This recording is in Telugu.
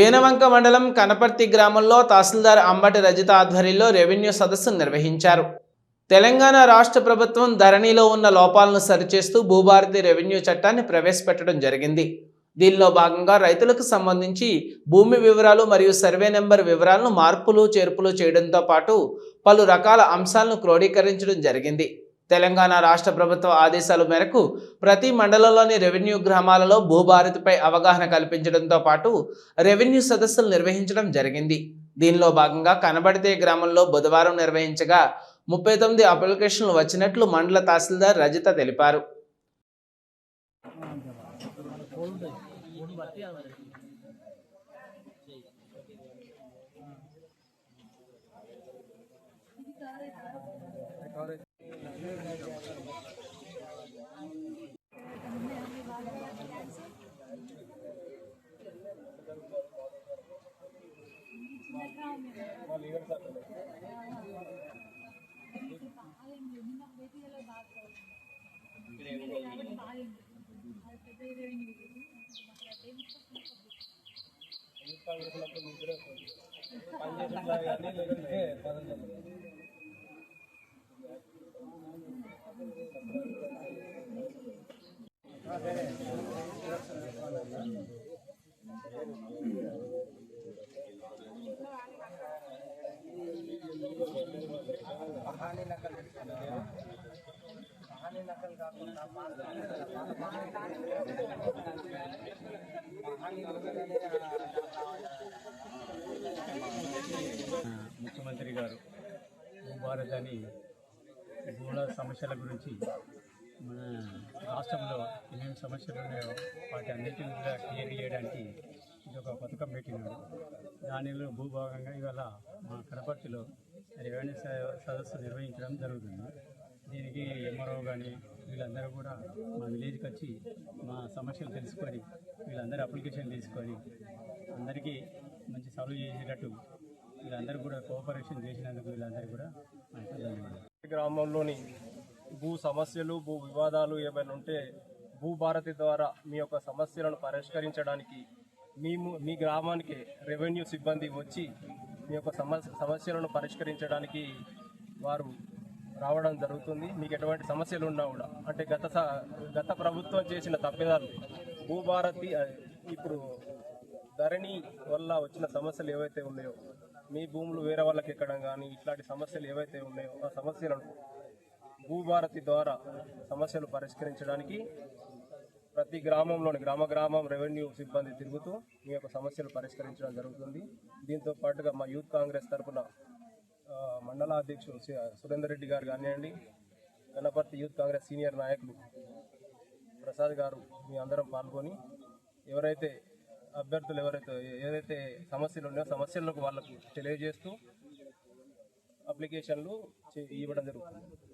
వేనవంక మండలం కనపర్తి గ్రామంలో తహసీల్దార్ అంబటి రజిత ఆధ్వర్యంలో రెవెన్యూ సదస్సు నిర్వహించారు. తెలంగాణ రాష్ట్ర ప్రభుత్వం ధరణిలో ఉన్న లోపాలను సరిచేస్తూ భూభారతి రెవెన్యూ చట్టాన్ని ప్రవేశపెట్టడం జరిగింది. దీనిలో భాగంగా రైతులకు సంబంధించి భూమి వివరాలు మరియు సర్వే నెంబర్ వివరాలను మార్పులు చేర్పులు చేయడంతో పాటు పలు రకాల అంశాలను క్రోడీకరించడం జరిగింది. తెలంగాణ రాష్ట్ర ప్రభుత్వ ఆదేశాల మేరకు ప్రతి మండలంలోని రెవెన్యూ గ్రామాలలో భూభారతిపై అవగాహన కల్పించడంతో పాటు రెవెన్యూ సదస్సులు నిర్వహించడం జరిగింది. దీనిలో భాగంగా కనబడితే గ్రామంలో బుధవారం నిర్వహించగా 39 అప్లికేషన్లు వచ్చినట్లు మండల తహసీల్దార్ రజిత తెలిపారు. ముఖ్యమంత్రి గారు భూభారతి అని భూముల సమస్యల గురించి మన రాష్ట్రంలో ఏమేమి సమస్యలు ఉన్నాయో వాటి అన్నింటినీ కూడా క్లియర్ చేయడానికి ఇది ఒక పథకం పెట్టినాడు. దానిలో భూభాగంగా ఇవాళ మా కనపర్తిలో రెవెన్యూ సదస్సు నిర్వహించడం జరుగుతుంది. దీనికి ఎంఆర్ఓ కానీ వీళ్ళందరూ కూడా మా విలేజ్కి వచ్చి మా సమస్యలు తెలుసుకొని వీళ్ళందరూ అప్లికేషన్ తీసుకొని అందరికీ మంచి సాల్వ్ చేసేటట్టు వీళ్ళందరూ కూడా కోఆపరేషన్ చేసినందుకు వీళ్ళందరూ కూడా ధన్యవాదాలు. గ్రామంలోని భూ సమస్యలు భూ వివాదాలు ఏమైనా ఉంటే భూభారతి ద్వారా మీ యొక్క సమస్యలను పరిష్కరించడానికి మీ గ్రామానికి రెవెన్యూ సిబ్బంది వచ్చి మీ యొక్క సమస్యలను పరిష్కరించడానికి వారు రావడం జరుగుతుంది. మీకు ఎటువంటి సమస్యలు ఉన్నా కూడా అంటే గత ప్రభుత్వం చేసిన తప్పిదాలు భూభారతి ఇప్పుడు ధరణి వల్ల వచ్చిన సమస్యలు ఏవైతే ఉన్నాయో మీ భూములు వేరే వాళ్ళకి ఎక్కడం కానీ ఇట్లాంటి సమస్యలు ఏవైతే ఉన్నాయో ఆ సమస్యలను భూభారతి ద్వారా సమస్యలు పరిష్కరించడానికి ప్రతి గ్రామంలోని గ్రామం రెవెన్యూ సిబ్బంది తిరుగుతూ మీ యొక్క సమస్యలు పరిష్కరించడం జరుగుతుంది. దీంతో పాటుగా మా యూత్ కాంగ్రెస్ తరఫున మండల అధ్యక్షుడు సురేందర్ రెడ్డి గారు కానివ్వండి, కనపర్తి యూత్ కాంగ్రెస్ సీనియర్ నాయకులు ప్రసాద్ గారు మీ అందరం పాల్గొని ఎవరైతే అభ్యర్థులు ఏదైతే సమస్యలు ఉన్నాయో సమస్యలకు వాళ్ళకు తెలియజేస్తూ అప్లికేషన్లు ఇవ్వడం జరుగుతుంది.